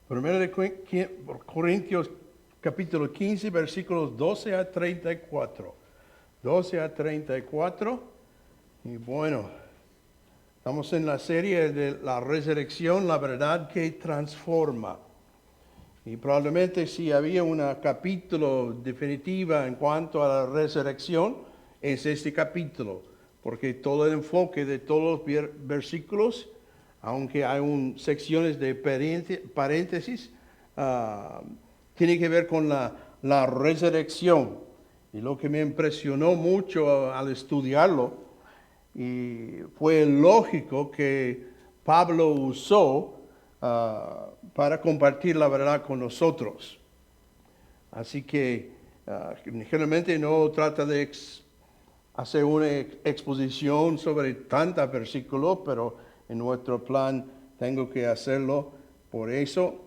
Primero de Corintios capítulo 15, versículos 12 a 34. 12 a 34. Y bueno, estamos en la serie de la resurrección, la verdad que transforma. Y probablemente si había un capítulo definitivo en cuanto a la resurrección, es este capítulo. Porque todo el enfoque de todos los versículos, aunque hay secciones de paréntesis, tiene que ver con la resurrección. Y lo que me impresionó mucho al estudiarlo, y fue lógico que Pablo usó para compartir la verdad con nosotros. Así que generalmente no trata de hacer una exposición sobre tantos versículos, pero en nuestro plan tengo que hacerlo. Por eso,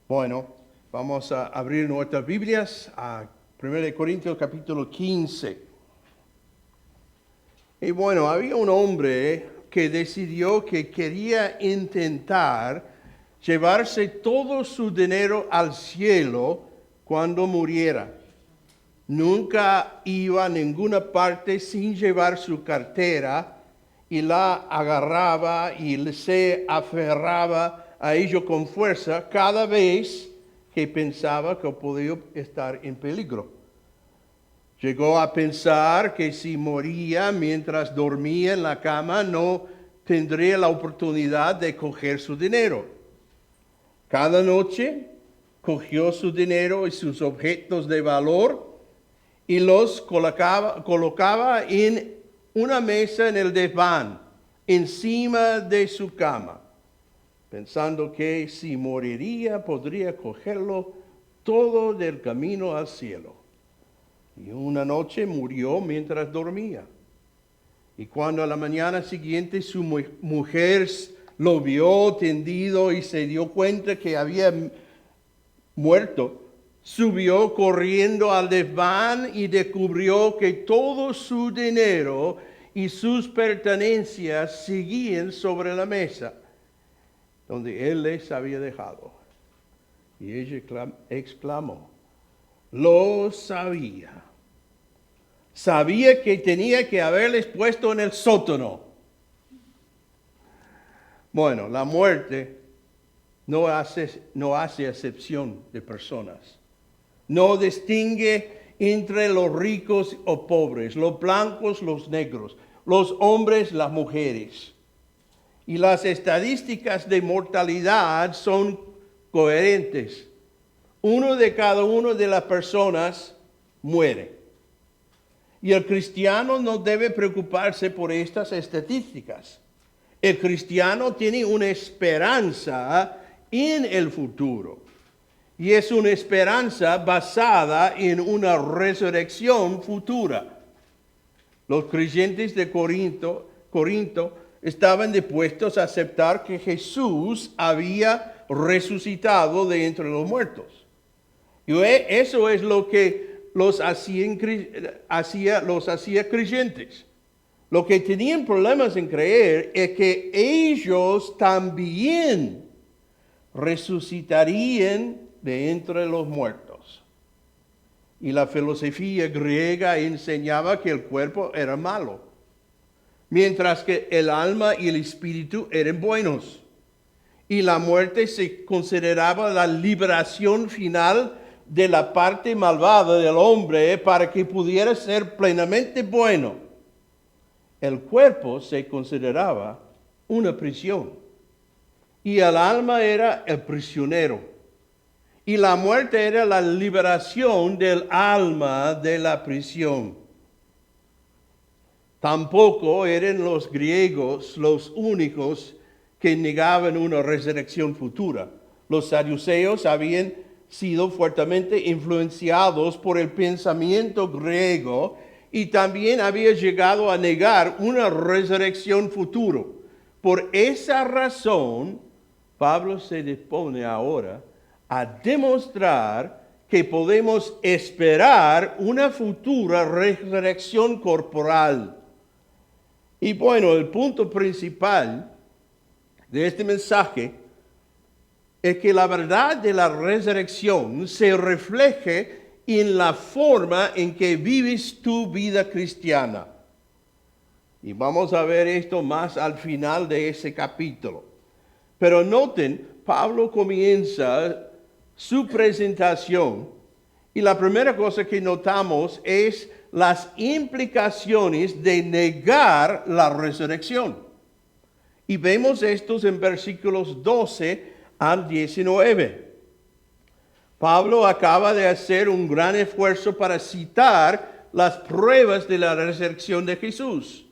bueno, vamos a abrir nuestras Biblias a 1 Corintios capítulo 15. Y bueno, había un hombre que decidió que quería intentar llevarse todo su dinero al cielo cuando muriera. Nunca iba a ninguna parte sin llevar su cartera y la agarraba y se aferraba a ello con fuerza cada vez que pensaba que podía estar en peligro. Llegó a pensar que si moría mientras dormía en la cama no tendría la oportunidad de coger su dinero. Cada noche cogió su dinero y sus objetos de valor y los colocaba en una mesa en el desván, encima de su cama, pensando que si moriría podría cogerlo todo del camino al cielo. Y una noche murió mientras dormía. Y cuando a la mañana siguiente su mujer lo vio tendido y se dio cuenta que había muerto, subió corriendo al desván y descubrió que todo su dinero y sus pertenencias seguían sobre la mesa donde él les había dejado. Y ella exclamó: lo sabía. Sabía que tenía que haberles puesto en el sótano. Bueno, la muerte no hace excepción de personas. No distingue entre los ricos o pobres, los blancos, los negros, los hombres, las mujeres. Y las estadísticas de mortalidad son coherentes. Uno de cada una de las personas muere. Y el cristiano no debe preocuparse por estas estadísticas. El cristiano tiene una esperanza en el futuro. Y es una esperanza basada en una resurrección futura. Los creyentes de Corinto estaban dispuestos a aceptar que Jesús había resucitado de entre los muertos. Y eso es lo que los hacía creyentes. Lo que tenían problemas en creer es que ellos también resucitarían de entre los muertos. Y la filosofía griega enseñaba que el cuerpo era malo, mientras que el alma y el espíritu eran buenos. Y la muerte se consideraba la liberación final de la parte malvada del hombre para que pudiera ser plenamente bueno. El cuerpo se consideraba una prisión y el alma era el prisionero. Y la muerte era la liberación del alma de la prisión. Tampoco eran los griegos los únicos que negaban una resurrección futura. Los saduceos habían sido fuertemente influenciados por el pensamiento griego y también había llegado a negar una resurrección futura. Por esa razón, Pablo se dispone ahora a demostrar que podemos esperar una futura resurrección corporal. Y bueno, el punto principal de este mensaje es que la verdad de la resurrección se refleje en la forma en que vives tu vida cristiana. Y vamos a ver esto más al final de ese capítulo. Pero noten, Pablo comienza su presentación y la primera cosa que notamos es las implicaciones de negar la resurrección. Y vemos estos en versículos 12 al 19. Pablo acaba de hacer un gran esfuerzo para citar las pruebas de la resurrección de Jesús.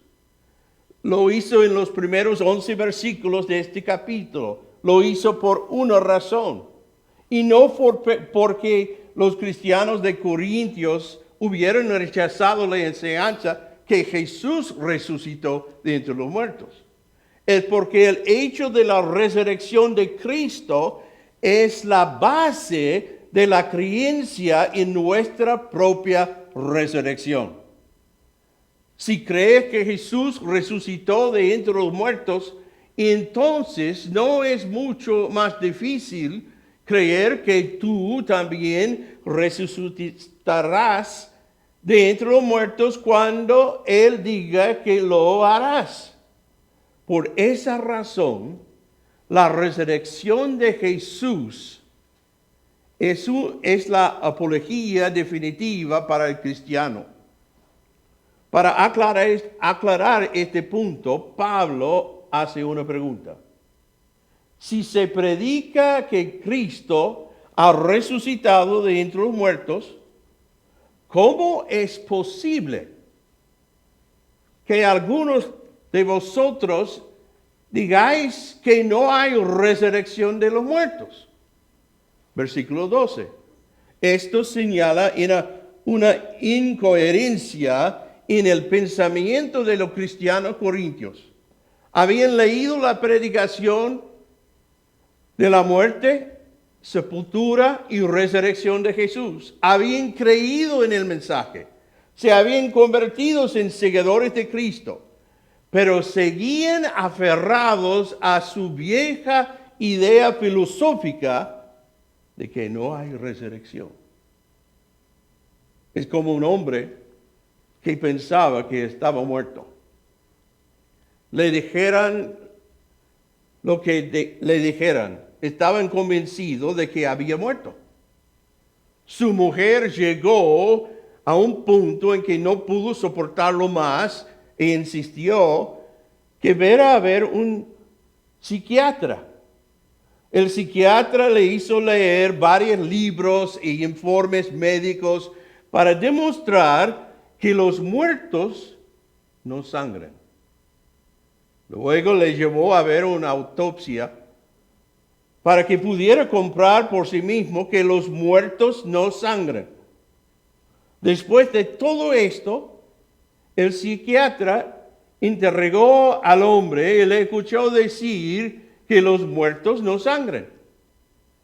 Lo hizo en los primeros 11 versículos de este capítulo. Lo hizo por una razón. Y no porque los cristianos de Corintios hubieran rechazado la enseñanza que Jesús resucitó de entre los muertos. Es porque el hecho de la resurrección de Cristo es la base de la creencia en nuestra propia resurrección. Si crees que Jesús resucitó de entre los muertos, entonces no es mucho más difícil creer que tú también resucitarás de entre los muertos cuando Él diga que lo harás. Por esa razón, la resurrección de Jesús es la apología definitiva para el cristiano. Para aclarar este punto, Pablo hace una pregunta. Si se predica que Cristo ha resucitado de entre los muertos, ¿cómo es posible que algunos de vosotros digáis que no hay resurrección de los muertos? Versículo 12. Esto señala una incoherencia en el pensamiento de los cristianos corintios. Habían leído la predicación de la muerte, sepultura y resurrección de Jesús. Habían creído en el mensaje. Se habían convertido en seguidores de Cristo. Pero seguían aferrados a su vieja idea filosófica de que no hay resurrección. Es como un hombre que pensaba que estaba muerto. Le dijeran lo que le dijeran, estaban convencidos de que había muerto. Su mujer llegó a un punto en que no pudo soportarlo más e insistió que fuera a ver un psiquiatra. El psiquiatra le hizo leer varios libros e informes médicos para demostrar que los muertos no sangran. Luego le llevó a ver una autopsia para que pudiera comprobar por sí mismo que los muertos no sangran. Después de todo esto, el psiquiatra interrogó al hombre y le escuchó decir que los muertos no sangran.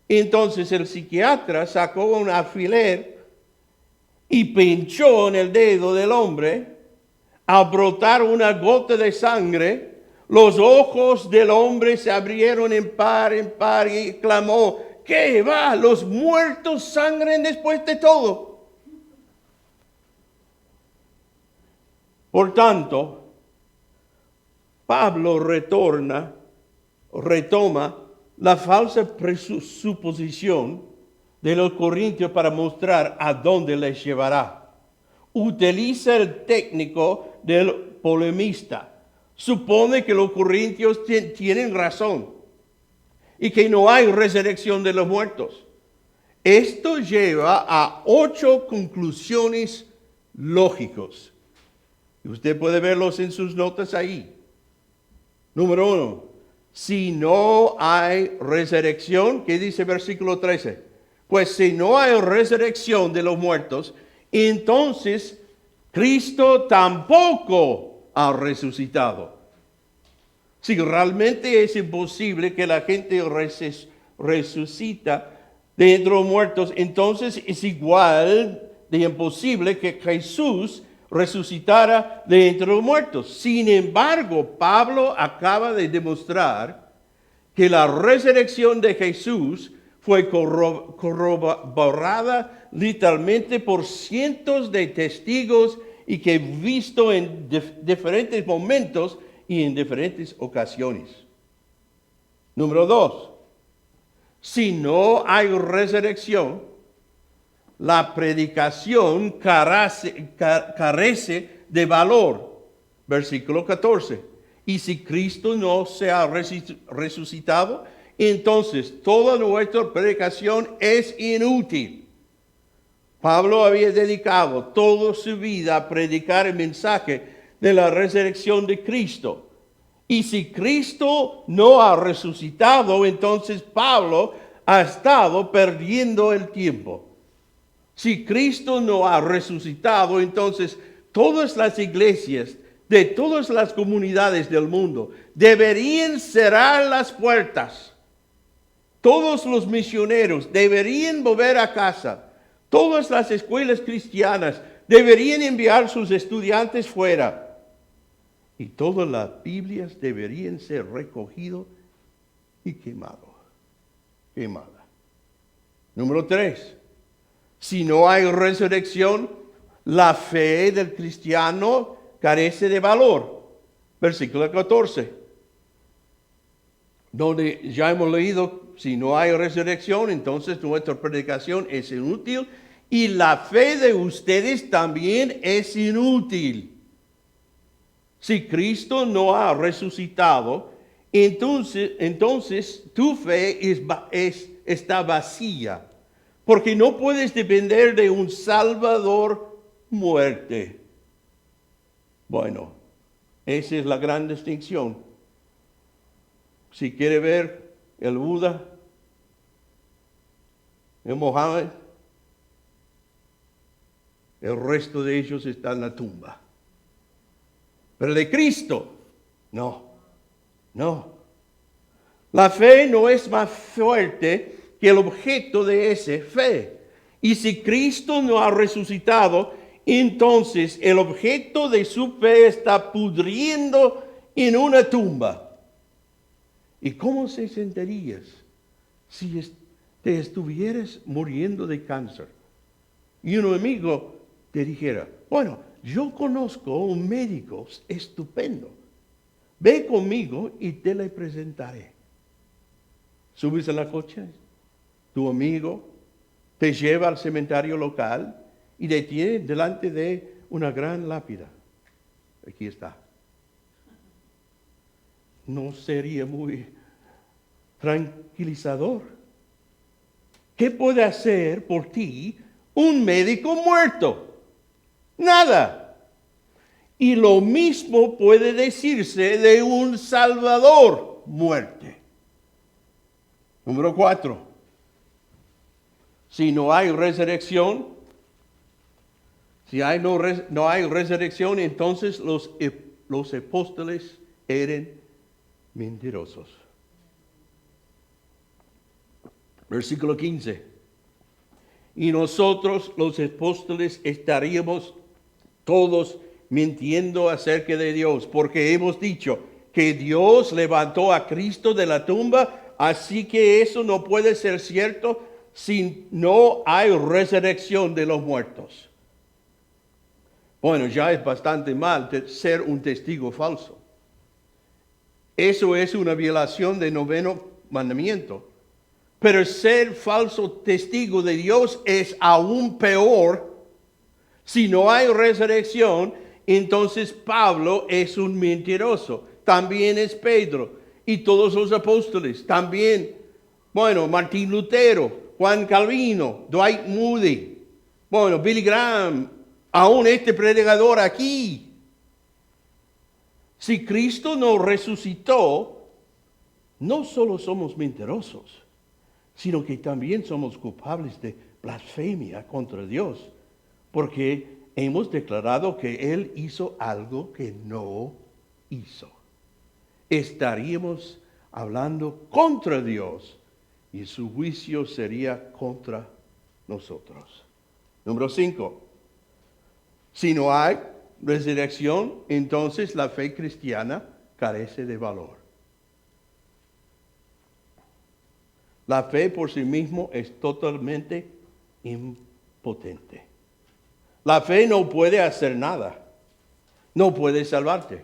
Entonces el psiquiatra sacó un alfiler y pinchó en el dedo del hombre. Al brotar una gota de sangre, los ojos del hombre se abrieron en par y clamó: ¿qué va? Los muertos sangran después de todo. Por tanto, Pablo retoma la falsa presuposición de los corintios para mostrar a dónde les llevará. Utiliza el técnico del polemista. Supone que los corintios tienen razón y que no hay resurrección de los muertos. Esto lleva a 8 conclusiones lógicas. Y usted puede verlos en sus notas ahí. Número 1. Si no hay resurrección, ¿qué dice versículo 13? Pues si no hay resurrección de los muertos, entonces Cristo tampoco ha resucitado. Si realmente es imposible que la gente resucita de entre los muertos, entonces es igual de imposible que Jesús resucitara de entre los muertos. Sin embargo, Pablo acaba de demostrar que la resurrección de Jesús fue corroborada literalmente por cientos de testigos y que visto en diferentes momentos y en diferentes ocasiones. Número 2. Si no hay resurrección, la predicación carece de valor. Versículo 14. Y si Cristo no se ha resucitado, entonces toda nuestra predicación es inútil. Pablo había dedicado toda su vida a predicar el mensaje de la resurrección de Cristo. Y si Cristo no ha resucitado, entonces Pablo ha estado perdiendo el tiempo. Si Cristo no ha resucitado, entonces todas las iglesias de todas las comunidades del mundo deberían cerrar las puertas. Todos los misioneros deberían volver a casa. Todas las escuelas cristianas deberían enviar sus estudiantes fuera. Y todas las Biblias deberían ser recogidas y quemadas. Número 3. Si no hay resurrección, la fe del cristiano carece de valor. Versículo 14. Donde ya hemos leído, si no hay resurrección, entonces nuestra predicación es inútil y la fe de ustedes también es inútil. Si Cristo no ha resucitado, entonces tu fe está vacía, porque no puedes depender de un Salvador muerte. Bueno, esa es la gran distinción. Si quiere ver el Buda, el Mohammed, el resto de ellos está en la tumba. Pero de Cristo, no. La fe no es más fuerte que el objeto de esa fe. Y si Cristo no ha resucitado, entonces el objeto de su fe está pudriendo en una tumba. ¿Y cómo se sentirías si te estuvieras muriendo de cáncer y un amigo te dijera, bueno, yo conozco un médico estupendo, ve conmigo y te le presentaré? Subes a la coche, tu amigo te lleva al cementerio local y detiene delante de una gran lápida. Aquí está. ¿No sería muy tranquilizador? ¿Qué puede hacer por ti un médico muerto? Nada. Y lo mismo puede decirse de un Salvador muerte. Número 4. Si no hay resurrección, no hay resurrección, entonces los apóstoles eran mentirosos. Versículo 15. Y nosotros los apóstoles estaríamos todos mintiendo acerca de Dios, porque hemos dicho que Dios levantó a Cristo de la tumba, así que eso no puede ser cierto si no hay resurrección de los muertos. Bueno, ya es bastante mal ser un testigo falso. Eso es una violación del 9º mandamiento. Pero ser falso testigo de Dios es aún peor. Si no hay resurrección, entonces Pablo es un mentiroso. También es Pedro y todos los apóstoles. También, Martín Lutero, Juan Calvino, Dwight Moody, Billy Graham, aún este predicador aquí. Si Cristo no resucitó, no solo somos mentirosos, sino que también somos culpables de blasfemia contra Dios, porque hemos declarado que Él hizo algo que no hizo. Estaríamos hablando contra Dios y su juicio sería contra nosotros. Número 5. Si no hay resurrección, entonces la fe cristiana carece de valor. La fe por sí mismo es totalmente impotente. La fe no puede hacer nada. No puede salvarte.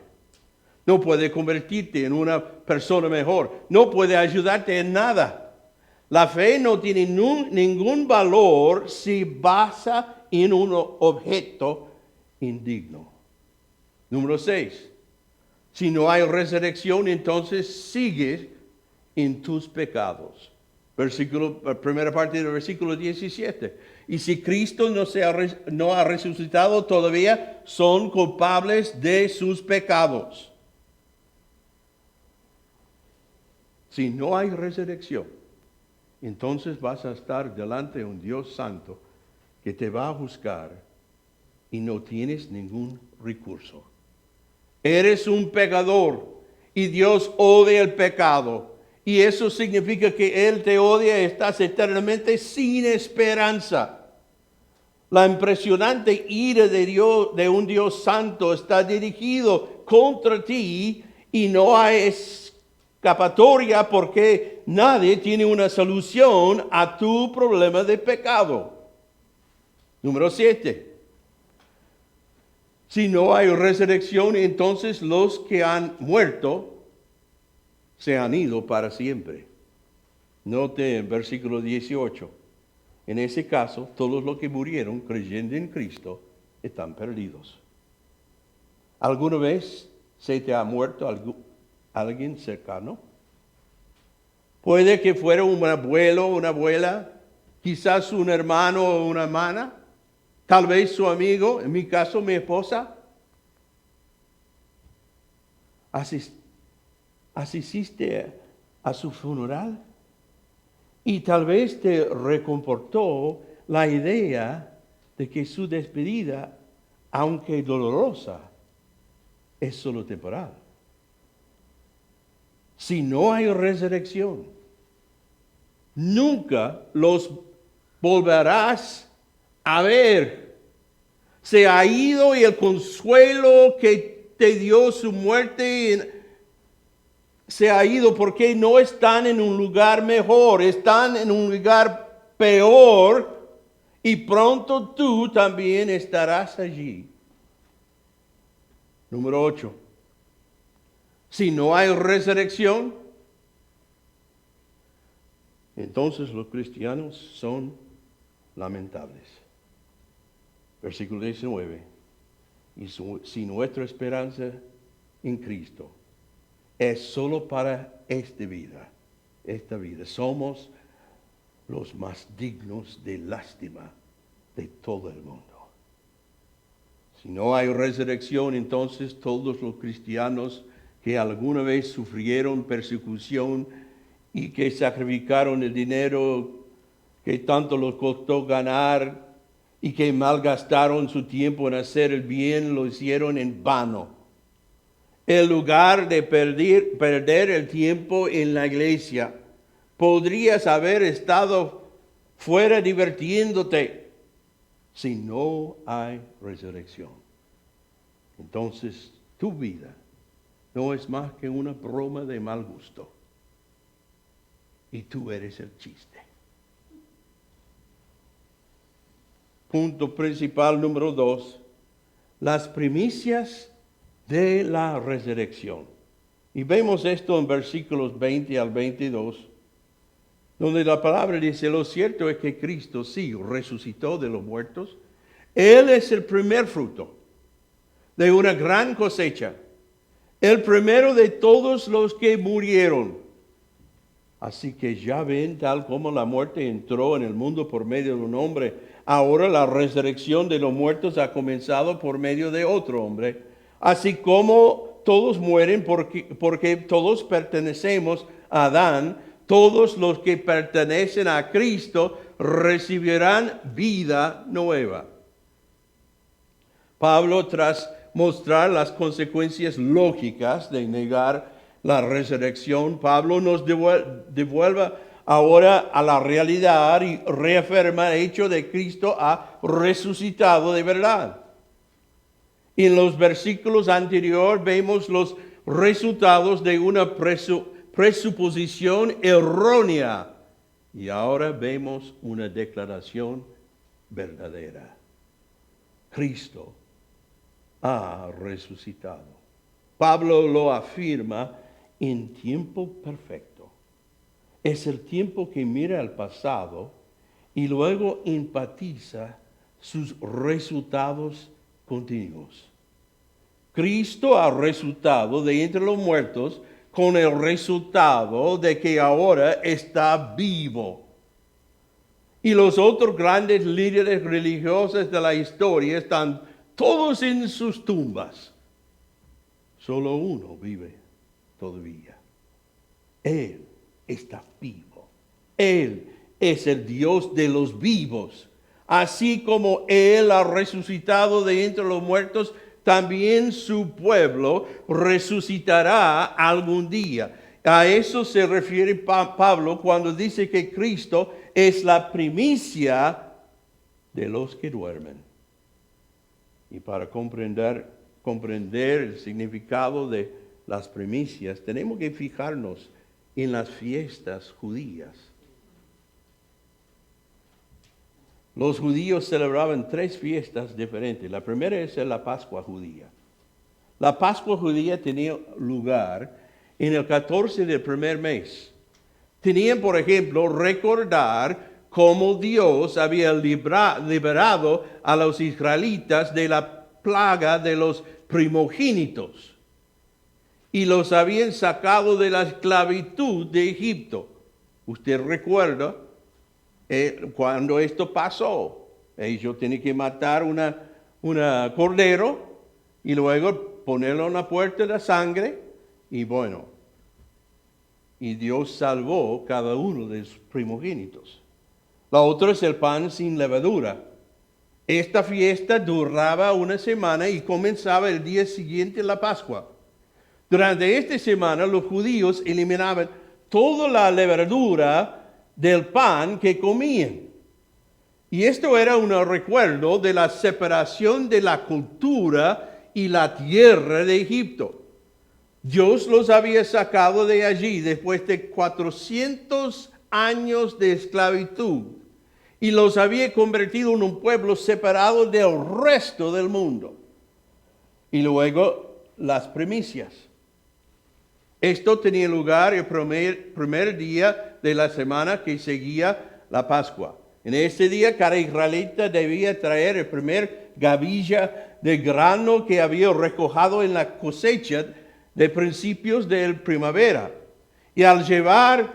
No puede convertirte en una persona mejor. No puede ayudarte en nada. La fe no tiene ningún valor si basa en un objeto indigno. Número 6. Si no hay resurrección, entonces sigues en tus pecados. Primera parte del versículo 17. Y si Cristo no ha resucitado todavía, son culpables de sus pecados. Si no hay resurrección, entonces vas a estar delante de un Dios santo que te va a juzgar y no tienes ningún recurso. Eres un pecador y Dios odia el pecado. Y eso significa que Él te odia y estás eternamente sin esperanza. La impresionante ira de Dios, de un Dios santo, está dirigido contra ti y no hay escapatoria porque nadie tiene una solución a tu problema de pecado. Número 7. Si no hay resurrección, entonces los que han muerto se han ido para siempre. Note el versículo 18. En ese caso, todos los que murieron creyendo en Cristo están perdidos. ¿Alguna vez se te ha muerto alguien cercano? Puede que fuera un abuelo o una abuela, quizás un hermano o una hermana, tal vez su amigo, en mi caso mi esposa. Asististe a su funeral y tal vez te reconfortó la idea de que su despedida, aunque dolorosa, es solo temporal. Si no hay resurrección, nunca los volverás a ver. Se ha ido y el consuelo que te dio su muerte se ha ido porque no están en un lugar mejor, están en un lugar peor y pronto tú también estarás allí. Número 8. Si no hay resurrección, entonces los cristianos son lamentables. Versículo 19. Y si nuestra esperanza en Cristo es solo para esta vida, somos los más dignos de lástima de todo el mundo. Si no hay resurrección, entonces todos los cristianos que alguna vez sufrieron persecución y que sacrificaron el dinero que tanto les costó ganar y que malgastaron su tiempo en hacer el bien, lo hicieron en vano. En lugar de perder el tiempo en la iglesia, podrías haber estado fuera divirtiéndote si no hay resurrección. Entonces, tu vida no es más que una broma de mal gusto. Y tú eres el chiste. Punto principal número 2. Las primicias de la resurrección. Y vemos esto en versículos 20 al 22, donde la palabra dice, lo cierto es que Cristo sí resucitó de los muertos. Él es el primer fruto de una gran cosecha, el primero de todos los que murieron. Así que ya ven, tal como la muerte entró en el mundo por medio de un hombre, ahora la resurrección de los muertos ha comenzado por medio de otro hombre. Así como todos mueren porque todos pertenecemos a Adán, todos los que pertenecen a Cristo recibirán vida nueva. Pablo, tras mostrar las consecuencias lógicas de negar la resurrección, Pablo nos devuelve ahora a la realidad y reafirma el hecho de que Cristo ha resucitado de verdad. En los versículos anteriores vemos los resultados de una presuposición errónea Y ahora vemos una declaración verdadera. Cristo ha resucitado. Pablo lo afirma en tiempo perfecto. Es el tiempo que mira al pasado y luego enfatiza sus resultados continuos. Cristo ha resucitado de entre los muertos con el resultado de que ahora está vivo. Y los otros grandes líderes religiosos de la historia están todos en sus tumbas. Solo uno vive todavía. Él está vivo. Él es el Dios de los vivos. Así como Él ha resucitado de entre los muertos, también su pueblo resucitará algún día. A eso se refiere Pablo cuando dice que Cristo es la primicia de los que duermen. Y para comprender el significado de las primicias, tenemos que fijarnos en las fiestas judías. Los judíos celebraban 3 fiestas diferentes. La primera es la Pascua judía. La Pascua judía tenía lugar en el 14 del primer mes. Tenían, por ejemplo, recordar cómo Dios había liberado a los israelitas de la plaga de los primogénitos y los habían sacado de la esclavitud de Egipto. Usted recuerda cuando esto pasó. Ellos tenían que matar una cordero y luego ponerlo en la puerta de la sangre y bueno, y Dios salvó cada uno de sus primogénitos. La otra es el pan sin levadura. Esta fiesta duraba una semana y comenzaba el día siguiente la Pascua. Durante esta semana los judíos eliminaban toda la levadura del pan que comían. Y esto era un recuerdo de la separación de la cultura y la tierra de Egipto. Dios los había sacado de allí después de 400 años de esclavitud y los había convertido en un pueblo separado del resto del mundo. Y luego las primicias. Esto tenía lugar el primer día de la semana que seguía la Pascua. En este día cada israelita debía traer el primer gavilla de grano que había recogido en la cosecha de principios de primavera. Y al llevar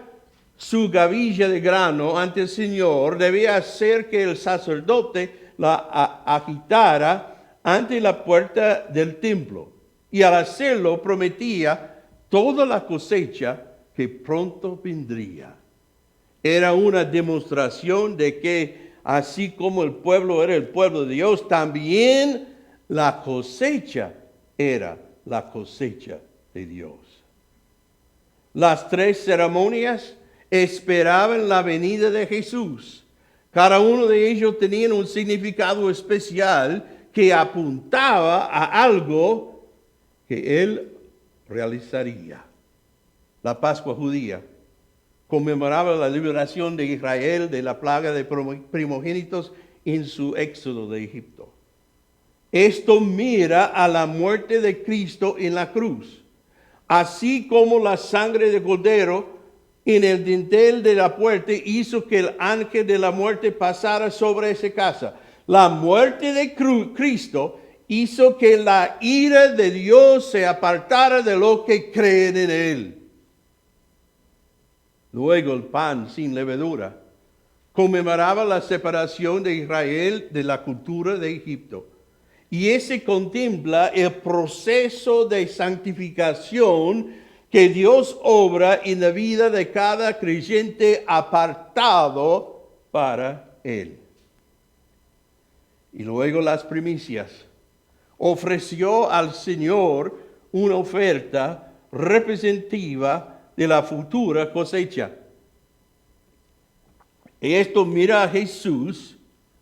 su gavilla de grano ante el Señor, debía hacer que el sacerdote la agitara ante la puerta del templo. Y al hacerlo prometía toda la cosecha que pronto vendría. Era una demostración de que así como el pueblo era el pueblo de Dios, también la cosecha era la cosecha de Dios. Las 3 ceremonias esperaban la venida de Jesús. Cada uno de ellos tenía un significado especial que apuntaba a algo que Él realizaría. La Pascua judía conmemoraba la liberación de Israel de la plaga de primogénitos en su éxodo de Egipto. Esto mira a la muerte de Cristo en la cruz, así como la sangre de cordero en el dintel de la puerta hizo que el ángel de la muerte pasara sobre esa casa. La muerte de Cristo hizo que la ira de Dios se apartara de los que creen en Él. Luego el pan sin levadura conmemoraba la separación de Israel de la cultura de Egipto. Y ese contempla el proceso de santificación que Dios obra en la vida de cada creyente apartado para Él. Y luego las primicias. Ofreció al Señor una oferta representativa de la futura cosecha. Y esto mira a Jesús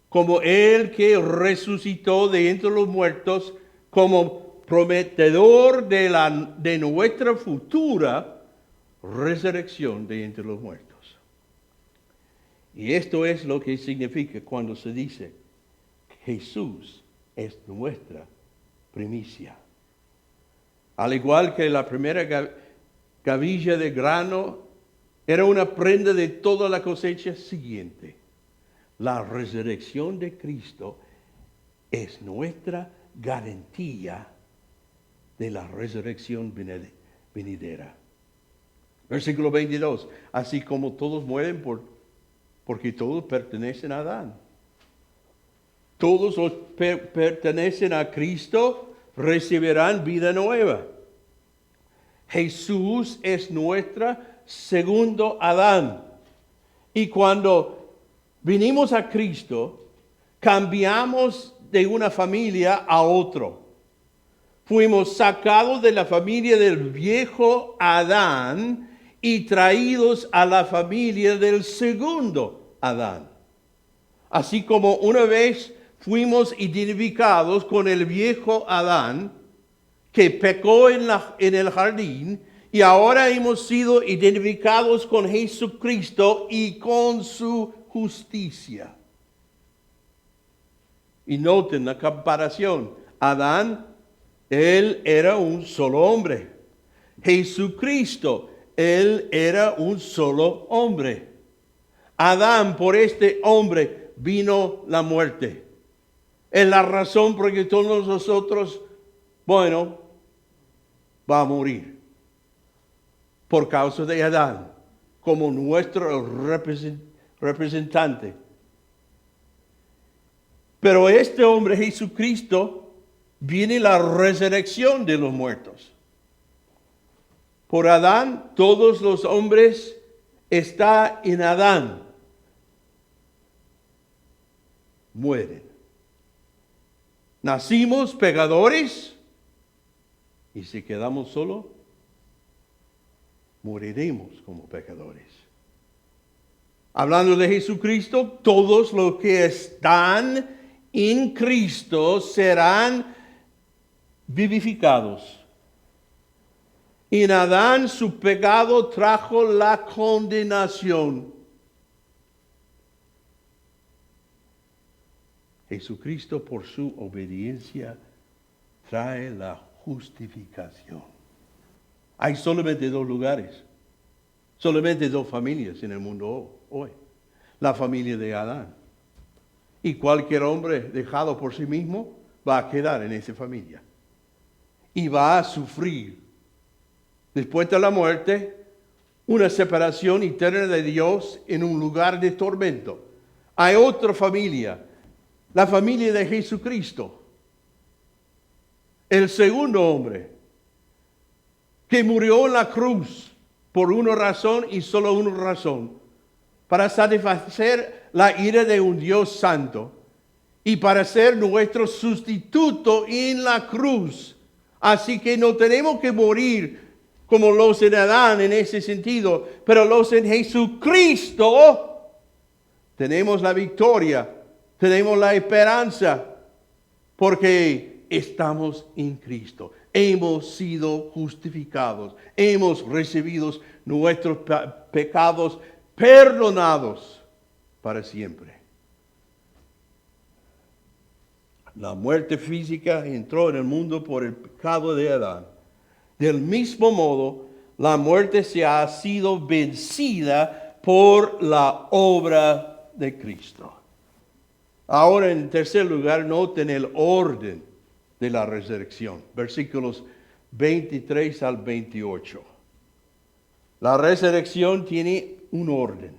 como el que resucitó de entre los muertos, como prometedor de nuestra futura resurrección de entre los muertos. Y esto es lo que significa cuando se dice, Jesús es nuestra primicia. Al igual que la primera gavilla de grano era una prenda de toda la cosecha siguiente, la resurrección de Cristo es nuestra garantía de la resurrección venidera. Versículo 22. Así como todos mueren porque todos pertenecen a Adán. Todos los pertenecen a Cristo, recibirán vida nueva. Jesús es nuestra segundo Adán. Y cuando vinimos a Cristo, cambiamos de una familia a otro. Fuimos sacados de la familia del viejo Adán y traídos a la familia del segundo Adán. Así como una vez fuimos identificados con el viejo Adán, que pecó en el jardín, y ahora hemos sido identificados con Jesucristo y con su justicia. Y noten la comparación. Adán, él era un solo hombre. Jesucristo, él era un solo hombre. Adán, por este hombre vino la muerte. Es la razón por la que todos nosotros, va a morir. Por causa de Adán, como nuestro representante. Pero este hombre, Jesucristo, viene la resurrección de los muertos. Por Adán, todos los hombres están en Adán. Mueren. Nacimos pecadores y si quedamos solos, moriremos como pecadores. Hablando de Jesucristo, todos los que están en Cristo serán vivificados. En Adán su pecado trajo la condenación. Jesucristo por su obediencia trae la justificación. Hay solamente dos lugares, solamente dos familias en el mundo hoy. La familia de Adán. Y cualquier hombre dejado por sí mismo va a quedar en esa familia. Y va a sufrir, después de la muerte, una separación eterna de Dios en un lugar de tormento. Hay otra familia, la familia de Jesucristo. El segundo hombre, que murió en la cruz por una razón y solo una razón, para satisfacer la ira de un Dios santo y para ser nuestro sustituto en la cruz. Así que no tenemos que morir como los en Adán en ese sentido, pero los en Jesucristo tenemos la victoria, tenemos la esperanza, porque estamos en Cristo. Hemos sido justificados, hemos recibido nuestros pecados perdonados para siempre. La muerte física entró en el mundo por el pecado de Adán. Del mismo modo, la muerte se ha sido vencida por la obra de Cristo. Ahora, en tercer lugar, noten el orden de la resurrección. Versículos 23 al 28. La resurrección tiene un orden.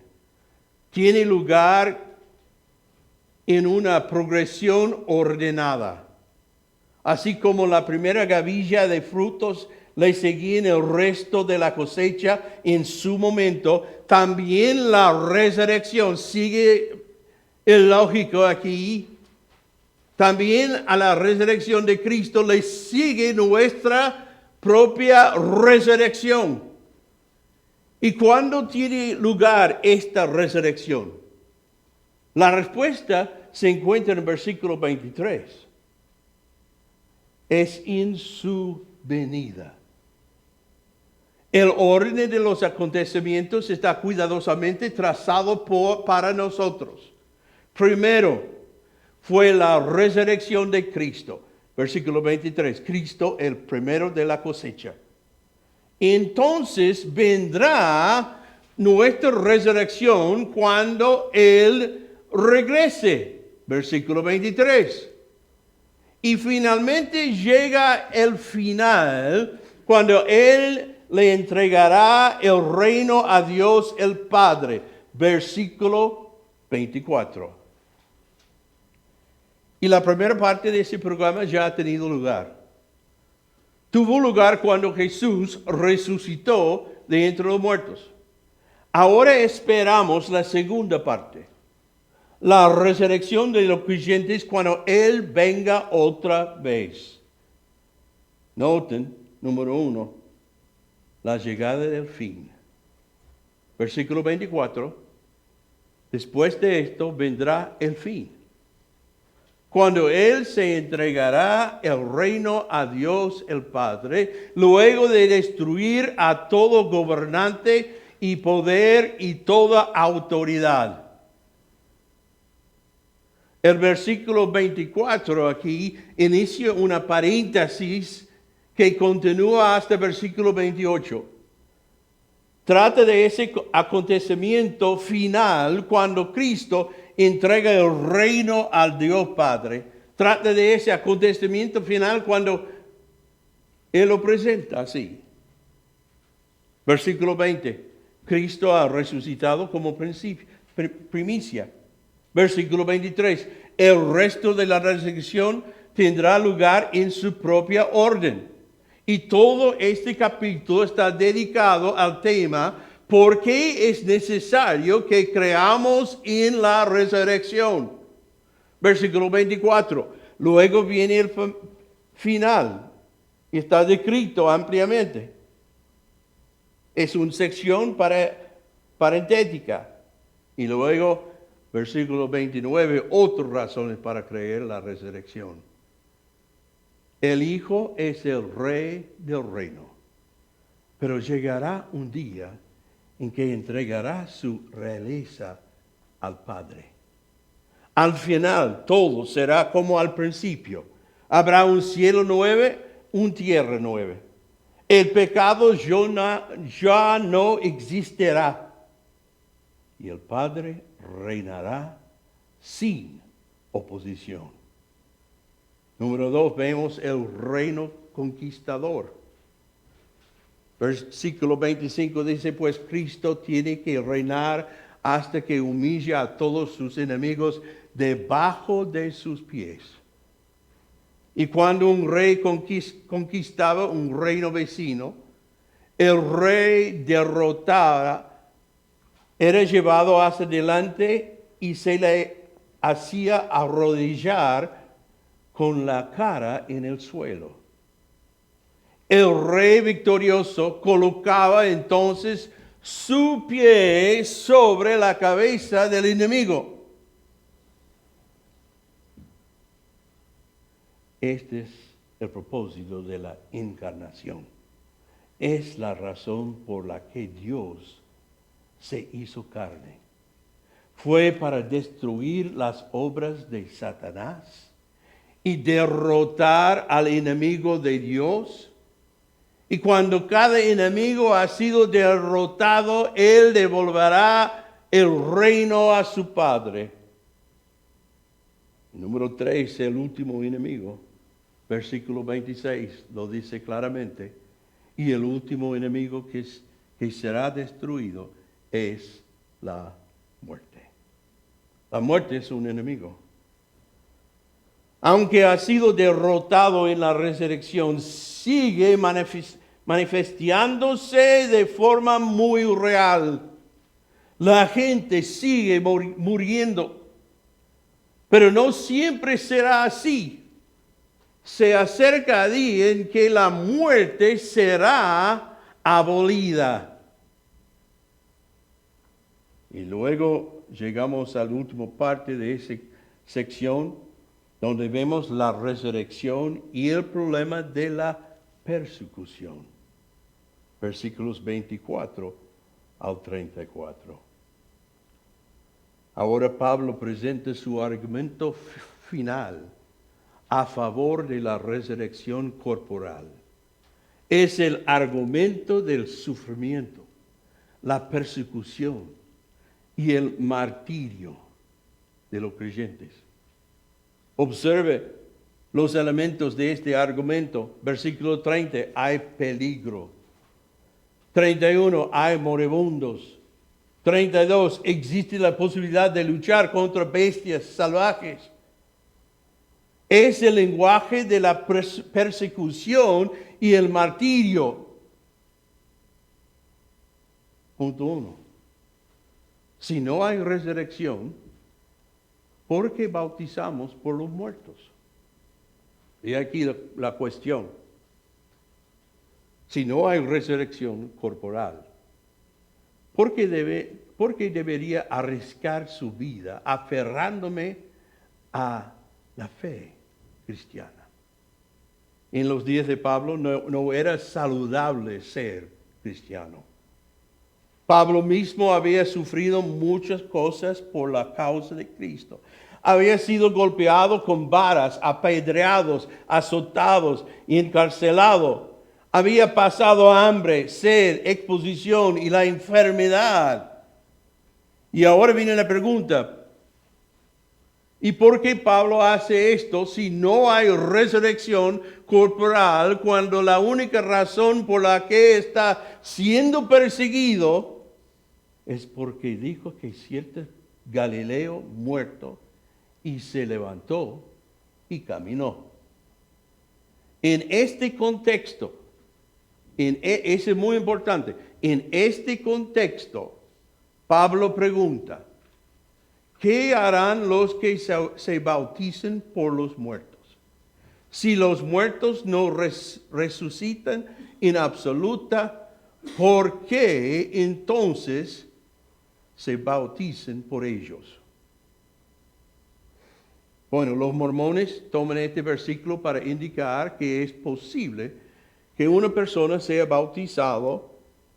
Tiene lugar en una progresión ordenada. Así como la primera gavilla de frutos le seguía en el resto de la cosecha en su momento, también la resurrección sigue el lógico aquí. También a la resurrección de Cristo le sigue nuestra propia resurrección. ¿Y cuándo tiene lugar esta resurrección? La respuesta se encuentra en el versículo 23. Es en su venida. El orden de los acontecimientos está cuidadosamente trazado para nosotros. Primero fue la resurrección de Cristo. Versículo 23. Cristo, el primero de la cosecha. Entonces vendrá nuestra resurrección cuando Él regrese. Versículo 23. Y finalmente llega el final cuando Él le entregará el reino a Dios el Padre. Versículo 24. Y la primera parte de ese programa ya ha tenido lugar. Tuvo lugar cuando Jesús resucitó de entre los muertos. Ahora esperamos la segunda parte. La resurrección de los creyentes cuando Él venga otra vez. Noten, número 1, la llegada del fin. Versículo 24. Después de esto vendrá el fin, cuando Él se entregará el reino a Dios el Padre, luego de destruir a todo gobernante y poder y toda autoridad. El versículo 24 aquí inicia una paréntesis que continúa hasta el versículo 28. Trata de ese acontecimiento final cuando Cristo entrega el reino al Dios Padre. Trata de ese acontecimiento final cuando Él lo presenta así. Versículo 20. Cristo ha resucitado como primicia. Versículo 23. El resto de la resurrección tendrá lugar en su propia orden. Y todo este capítulo está dedicado al tema ¿por qué es necesario que creamos en la resurrección? Versículo 24. Luego viene el final y está descrito ampliamente. Es una sección parentética. Y luego, versículo 29, otras razones para creer la resurrección. El Hijo es el Rey del reino, pero llegará un día en que entregará su realeza al Padre. Al final, todo será como al principio. Habrá un cielo nuevo, una tierra nueva. El pecado ya no existirá. Y el Padre reinará sin oposición. Número 2, vemos el reino conquistador. Versículo 25 dice, pues Cristo tiene que reinar hasta que humille a todos sus enemigos debajo de sus pies. Y cuando un rey conquistaba un reino vecino, el rey derrotaba, era llevado hacia adelante y se le hacía arrodillar con la cara en el suelo. El rey victorioso colocaba entonces su pie sobre la cabeza del enemigo. Este es el propósito de la encarnación. Es la razón por la que Dios se hizo carne. Fue para destruir las obras de Satanás y derrotar al enemigo de Dios. Y cuando cada enemigo ha sido derrotado, Él devolverá el reino a su Padre. Número 3, el último enemigo. Versículo 26 lo dice claramente. Y el último enemigo que será destruido es la muerte. La muerte es un enemigo. Aunque ha sido derrotado en la resurrección, sigue manifestándose de forma muy real. La gente sigue muriendo, pero no siempre será así. Se acerca el día en que la muerte será abolida. Y luego llegamos a la última parte de esa sección, donde vemos la resurrección y el problema de la persecución. versículos 24 al 34. Ahora Pablo presenta su argumento final a favor de la resurrección corporal. Es el argumento del sufrimiento, la persecución y el martirio de los creyentes. Observe los elementos de este argumento. Versículo 30, hay peligro. 31, hay moribundos. 32, existe la posibilidad de luchar contra bestias salvajes. Es el lenguaje de la persecución y el martirio. Punto 1. Si no hay resurrección, ¿por qué bautizamos por los muertos? Y aquí la cuestión. Si no hay resurrección corporal, ¿por qué debería arriesgar su vida aferrándome a la fe cristiana? En los días de Pablo no era saludable ser cristiano. Pablo mismo había sufrido muchas cosas por la causa de Cristo. Había sido golpeado con varas, apedreados, azotados y encarcelado. Había pasado hambre, sed, exposición y la enfermedad. Y ahora viene la pregunta: ¿y por qué Pablo hace esto si no hay resurrección corporal, cuando la única razón por la que está siendo perseguido es porque dijo que cierto Galileo muerto y se levantó y caminó? En este contexto, eso es muy importante, en este contexto, Pablo pregunta: ¿qué harán los que se bauticen por los muertos? Si los muertos no resucitan en absoluta, ¿por qué entonces se bauticen por ellos? Bueno, los mormones toman este versículo para indicar que es posible que una persona sea bautizado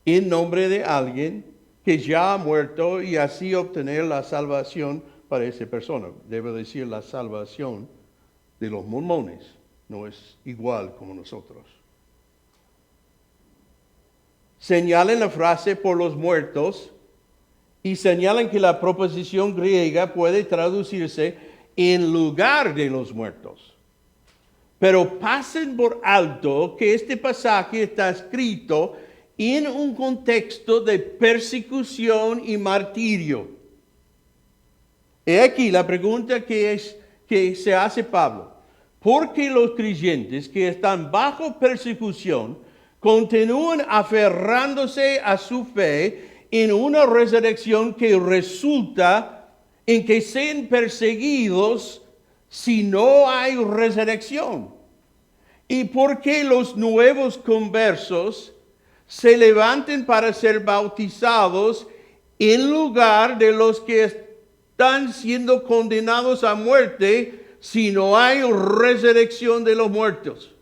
en nombre de alguien que ya ha muerto y así obtener la salvación para esa persona. Debo decir la salvación de los mormones. No es igual como nosotros. Señalan la frase por los muertos y señalan que la proposición griega puede traducirse en lugar de los muertos. Pero pasen por alto que este pasaje está escrito en un contexto de persecución y martirio. He aquí la pregunta que se hace Pablo: ¿por qué los creyentes que están bajo persecución continúan aferrándose a su fe en una resurrección que resulta en que sean perseguidos si no hay resurrección? ¿Y por qué los nuevos conversos se levanten para ser bautizados en lugar de los que están siendo condenados a muerte si no hay resurrección de los muertos?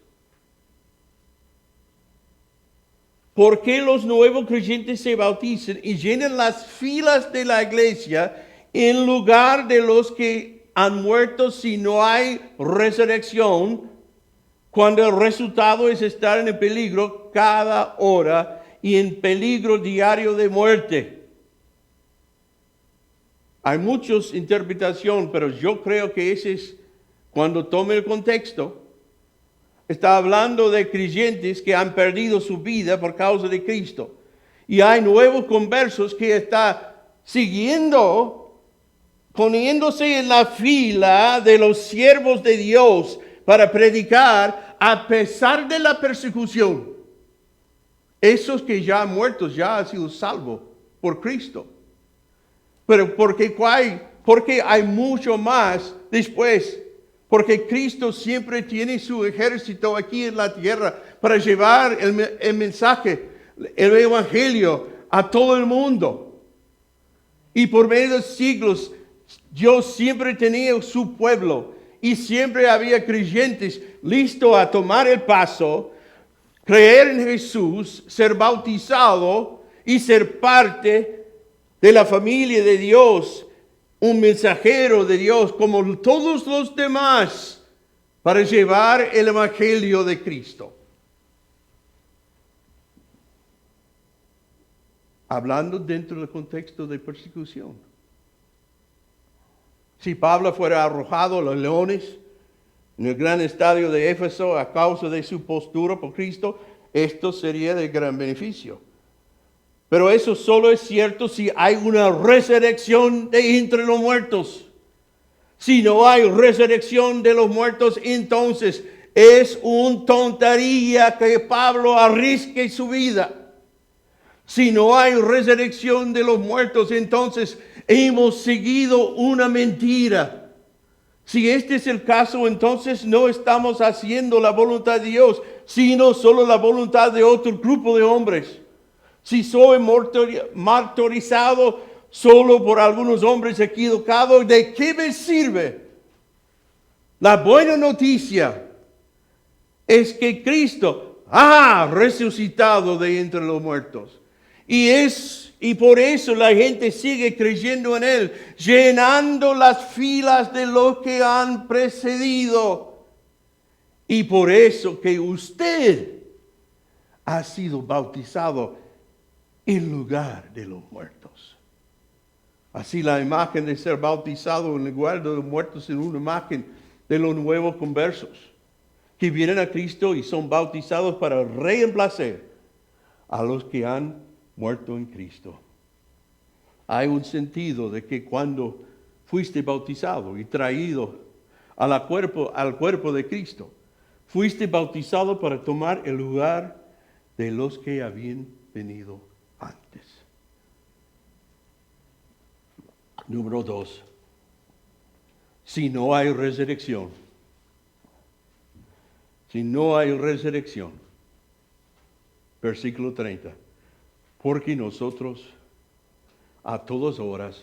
¿Por qué los nuevos creyentes se bautizan y llenan las filas de la iglesia en lugar de los que han muerto si no hay resurrección, cuando el resultado es estar en peligro cada hora y en peligro diario de muerte? Hay muchas interpretaciones, pero yo creo que ese es, cuando tome el contexto, está hablando de creyentes que han perdido su vida por causa de Cristo. Y hay nuevos conversos que están siguiendo, poniéndose en la fila de los siervos de Dios para predicar a pesar de la persecución. Esos que ya han muerto ya han sido salvos por Cristo. Pero porque hay mucho más después. Porque Cristo siempre tiene su ejército aquí en la tierra para llevar el mensaje, el evangelio a todo el mundo. Y por medio de los siglos, Dios siempre tenía su pueblo y siempre había creyentes listos a tomar el paso, creer en Jesús, ser bautizado y ser parte de la familia de Dios, un mensajero de Dios como todos los demás para llevar el evangelio de Cristo. Hablando dentro del contexto de persecución. Si Pablo fuera arrojado a los leones en el gran estadio de Éfeso a causa de su postura por Cristo, esto sería de gran beneficio. Pero eso solo es cierto si hay una resurrección de entre los muertos. Si no hay resurrección de los muertos, entonces es una tontería que Pablo arriesgue su vida. Si no hay resurrección de los muertos, entonces hemos seguido una mentira. Si este es el caso, entonces no estamos haciendo la voluntad de Dios, sino solo la voluntad de otro grupo de hombres. Si soy martirizado solo por algunos hombres equivocados, ¿de qué me sirve? La buena noticia es que Cristo ha resucitado de entre los muertos. Y por eso la gente sigue creyendo en Él, llenando las filas de los que han precedido. Y por eso que usted ha sido bautizado en lugar de los muertos. Así la imagen de ser bautizado en lugar de los muertos es una imagen de los nuevos conversos que vienen a Cristo y son bautizados para reemplazar a los que han muerto en Cristo. Hay un sentido de que cuando fuiste bautizado y traído al cuerpo de Cristo, fuiste bautizado para tomar el lugar de los que habían venido antes. Número 2. Si no hay resurrección, versículo 30. Porque nosotros a todas horas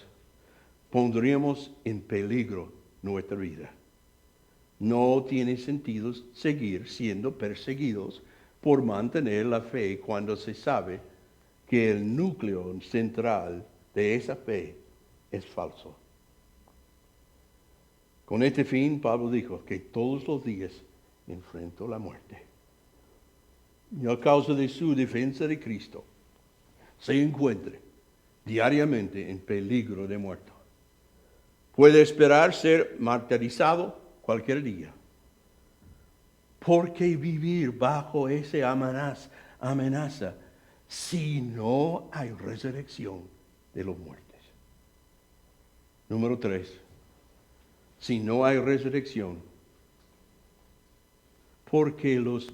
pondríamos en peligro nuestra vida. No tiene sentido seguir siendo perseguidos por mantener la fe cuando se sabe que el núcleo central de esa fe es falso. Con este fin, Pablo dijo que todos los días enfrentó la muerte. Y a causa de su defensa de Cristo, se encuentre diariamente en peligro de muerte. Puede esperar ser martirizado cualquier día. ¿Por qué vivir bajo esa amenaza si no hay resurrección de los muertos? Número 3. Si no hay resurrección, porque los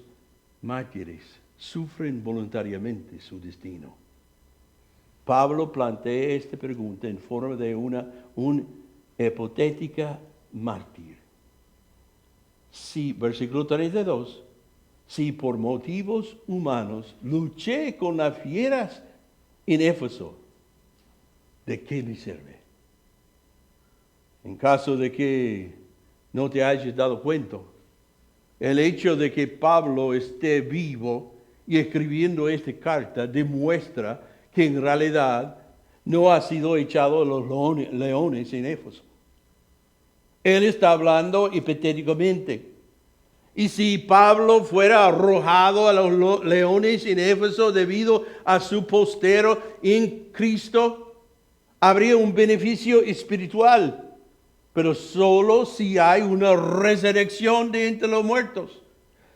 mártires sufren voluntariamente su destino. Pablo plantea esta pregunta en forma de una hipotética mártir. Si, versículo 32, si por motivos humanos luché con las fieras en Éfeso, ¿de qué me sirve? En caso de que no te hayas dado cuenta, el hecho de que Pablo esté vivo y escribiendo esta carta demuestra que en realidad no ha sido echado a los leones en Éfeso. Él está hablando hipotéticamente. Y si Pablo fuera arrojado a los leones en Éfeso debido a su postero en Cristo, habría un beneficio espiritual. Pero solo si hay una resurrección de entre los muertos.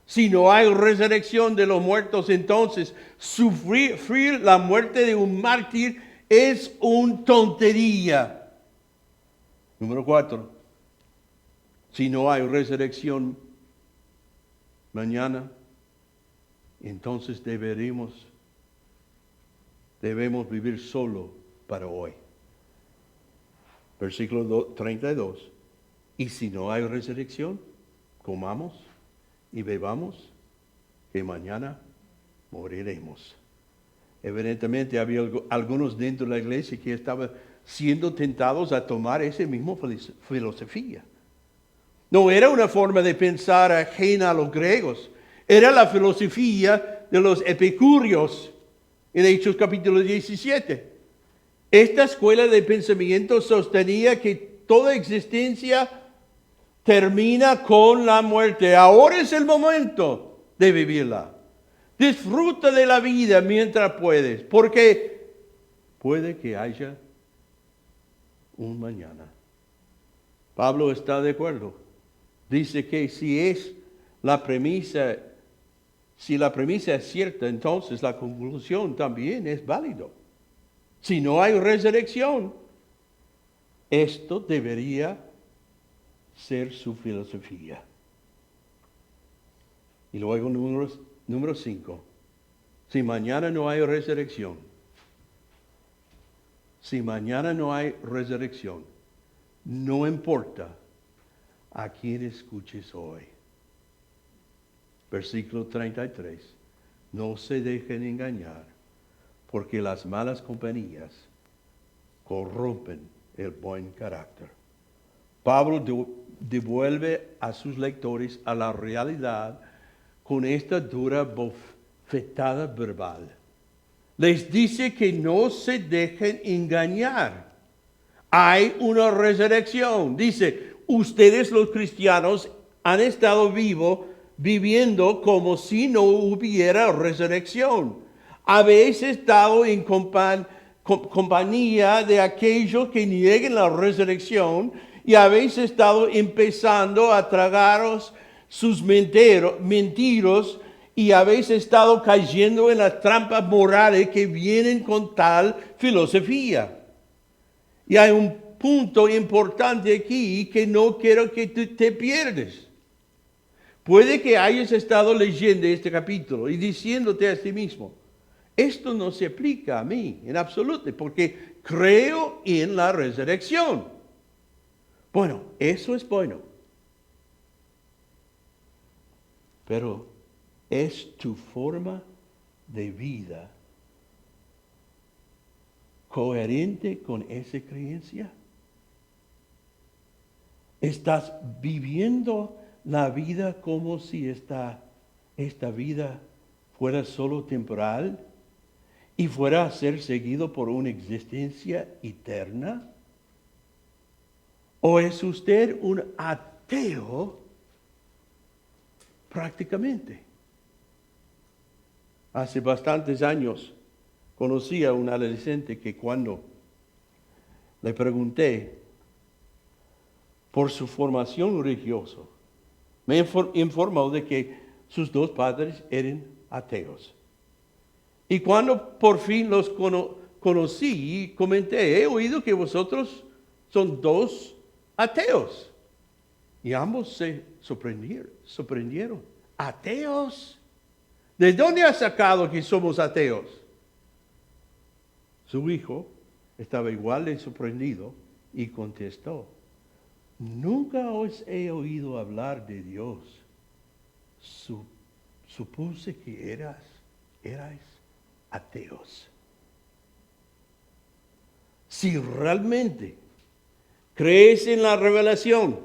Si no hay resurrección de los muertos, entonces sufrir la muerte de un mártir es una tontería. Número 4. Si no hay resurrección mañana, entonces debemos vivir solo para hoy. Versículo 32. Y si no hay resurrección, comamos y bebamos, que mañana moriremos. Evidentemente había algunos dentro de la iglesia que estaban siendo tentados a tomar esa misma filosofía. No era una forma de pensar ajena a los griegos. Era la filosofía de los epicúreos en Hechos capítulo 17. Esta escuela de pensamiento sostenía que toda existencia termina con la muerte. Ahora es el momento de vivirla. Disfruta de la vida mientras puedes, porque puede que haya un mañana. Pablo está de acuerdo. Dice que si la premisa es cierta, entonces la conclusión también es válido. Si no hay resurrección, esto debería ser su filosofía. Y luego número 5. Si mañana no hay resurrección, no importa a quién escuches hoy. Versículo 33. No se dejen engañar, porque las malas compañías corrompen el buen carácter. Pablo devuelve a sus lectores a la realidad con esta dura bofetada verbal. Les dice que no se dejen engañar. Hay una resurrección. Dice, ustedes los cristianos han estado viviendo como si no hubiera resurrección. Habéis estado en compañía de aquellos que nieguen la resurrección y habéis estado empezando a tragaros sus mentiras y habéis estado cayendo en las trampas morales que vienen con tal filosofía. Y hay un punto importante aquí que no quiero que tú te pierdas. Puede que hayas estado leyendo este capítulo y diciéndote a ti mismo, esto no se aplica a mí en absoluto, porque creo en la resurrección. Bueno, eso es bueno. Pero ¿es tu forma de vida coherente con esa creencia? ¿Estás viviendo la vida como si esta vida fuera solo temporal y fuera a ser seguido por una existencia eterna? ¿O es usted un ateo prácticamente? Hace bastantes años conocí a un adolescente que cuando le pregunté por su formación religiosa, me informó de que sus dos padres eran ateos. Y cuando por fin los conocí, comenté, he oído que vosotros son dos ateos. Y ambos se sorprendieron. ¿Ateos? ¿De dónde has sacado que somos ateos? Su hijo estaba igual de sorprendido y contestó, nunca os he oído hablar de Dios. Supuse que erais ateos. Si realmente crees en la resurrección,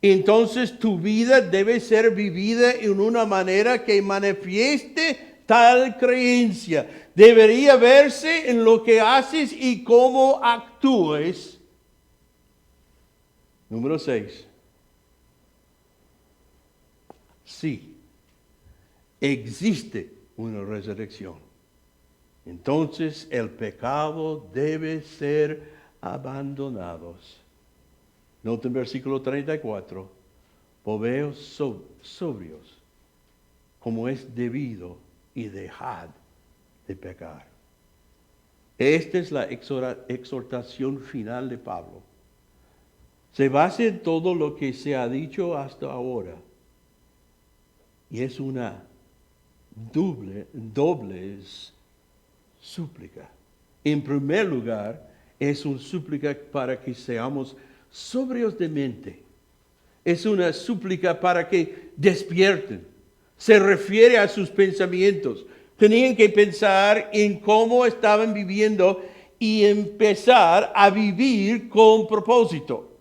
entonces tu vida debe ser vivida en una manera que manifieste tal creencia. Debería verse en lo que haces y cómo actúes. Número 6. Sí, existe una resurrección. Entonces el pecado debe ser abandonado. Nota el versículo 34. Volveos sobrios, como es debido, y dejad de pecar. Esta es la exhortación final de Pablo. Se basa en todo lo que se ha dicho hasta ahora. Y es una doble súplica. En primer lugar, es una súplica para que seamos sobrios de mente. Es una súplica para que despierten. Se refiere a sus pensamientos. Tenían que pensar en cómo estaban viviendo y empezar a vivir con propósito.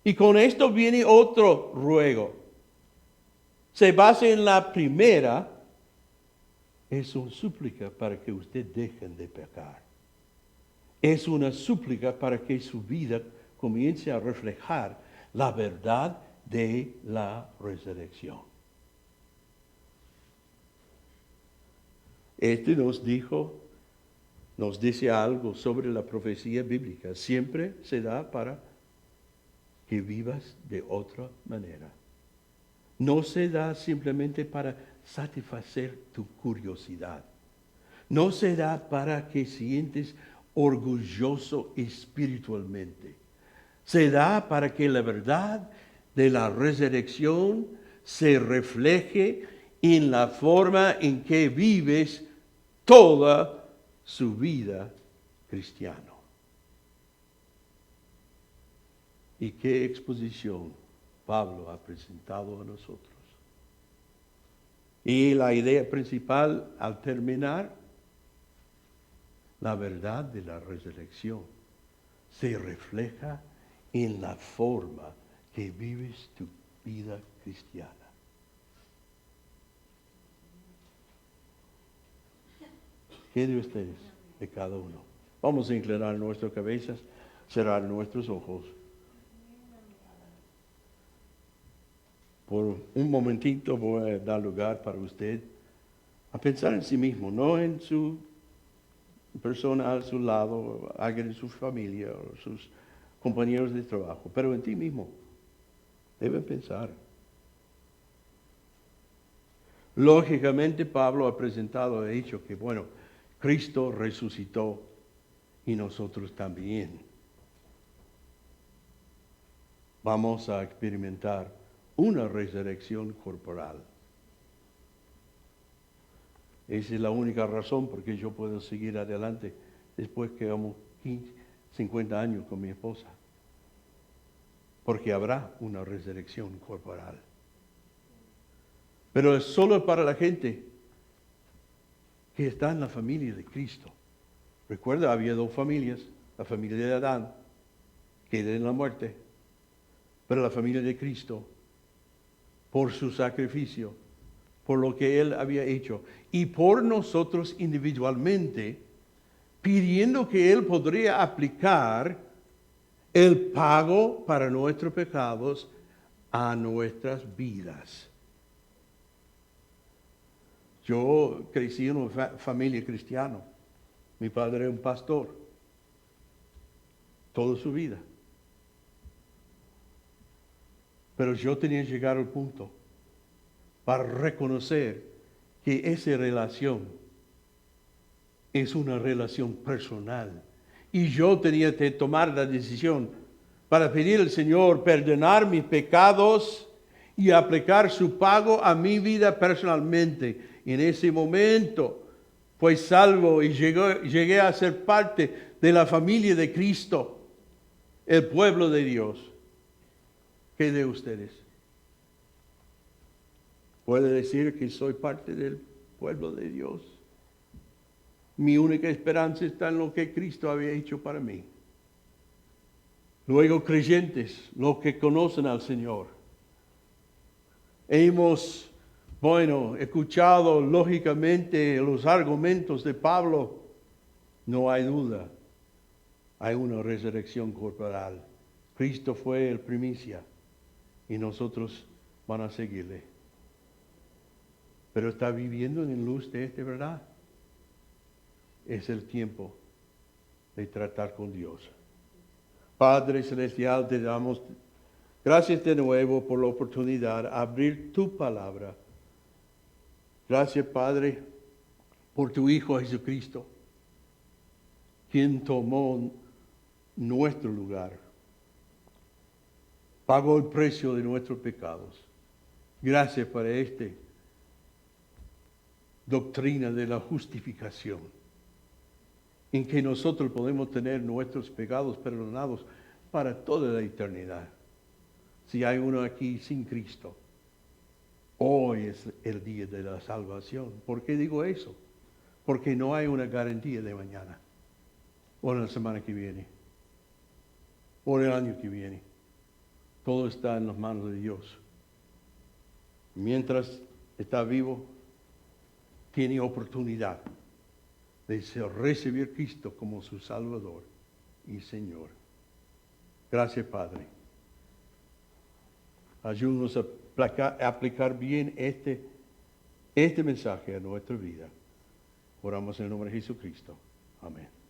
Y con esto viene otro ruego. se basa en la primera, es una súplica para que usted dejen de pecar. Es una súplica para que su vida comience a reflejar la verdad de la resurrección. Este nos dice algo sobre la profecía bíblica. Siempre se da para que vivas de otra manera. No se da simplemente para satisfacer tu curiosidad. No se da para que sientes orgulloso espiritualmente. Se da para que la verdad de la resurrección se refleje en la forma en que vives toda su vida cristiana. ¿Y qué exposición Pablo ha presentado a nosotros? Y la idea principal al terminar, la verdad de la resurrección se refleja en la forma que vives tu vida cristiana. ¿Qué de ustedes? De cada uno. Vamos a inclinar nuestras cabezas, cerrar nuestros ojos. Por un momentito voy a dar lugar para usted a pensar en sí mismo, no en su persona a su lado, alguien de su familia o sus compañeros de trabajo, pero en ti mismo. Deben pensar. Lógicamente Pablo ha presentado, ha dicho que, bueno, Cristo resucitó y nosotros también. Vamos a experimentar una resurrección corporal. Esa es la única razón por que yo puedo seguir adelante después que llevamos 50 años con mi esposa. Porque habrá una resurrección corporal. Pero es solo para la gente que está en la familia de Cristo. Recuerda, había dos familias, la familia de Adán, que era en la muerte, pero la familia de Cristo, por su sacrificio, por lo que Él había hecho, y por nosotros individualmente, pidiendo que Él podría aplicar el pago para nuestros pecados a nuestras vidas. Yo crecí en una familia cristiana. Mi padre era un pastor toda su vida. Pero yo tenía que llegar al punto para reconocer que esa relación es una relación personal. Y yo tenía que tomar la decisión para pedir al Señor perdonar mis pecados y aplicar su pago a mi vida personalmente. En ese momento fui salvo y llegué a ser parte de la familia de Cristo, el pueblo de Dios. ¿Qué de ustedes? ¿Puede decir que soy parte del pueblo de Dios? Mi única esperanza está en lo que Cristo había hecho para mí. Luego, creyentes, los que conocen al Señor. Hemos, escuchado lógicamente los argumentos de Pablo. No hay duda, hay una resurrección corporal. Cristo fue el primicia y nosotros van a seguirle. Pero está viviendo en luz de esta verdad. Es el tiempo de tratar con Dios. Padre Celestial, te damos gracias de nuevo por la oportunidad de abrir tu palabra. Gracias, Padre, por tu Hijo Jesucristo, quien tomó nuestro lugar, pagó el precio de nuestros pecados. Gracias por esta doctrina de la justificación, en que nosotros podemos tener nuestros pecados perdonados para toda la eternidad. Si hay uno aquí sin Cristo, hoy es el día de la salvación. ¿Por qué digo eso? Porque no hay una garantía de mañana, o en la semana que viene, o en el año que viene. Todo está en las manos de Dios. Mientras está vivo, tiene oportunidad de recibir a Cristo como su Salvador y Señor. Gracias, Padre. Ayúdanos a aplicar bien este mensaje a nuestra vida. Oramos en el nombre de Jesucristo. Amén.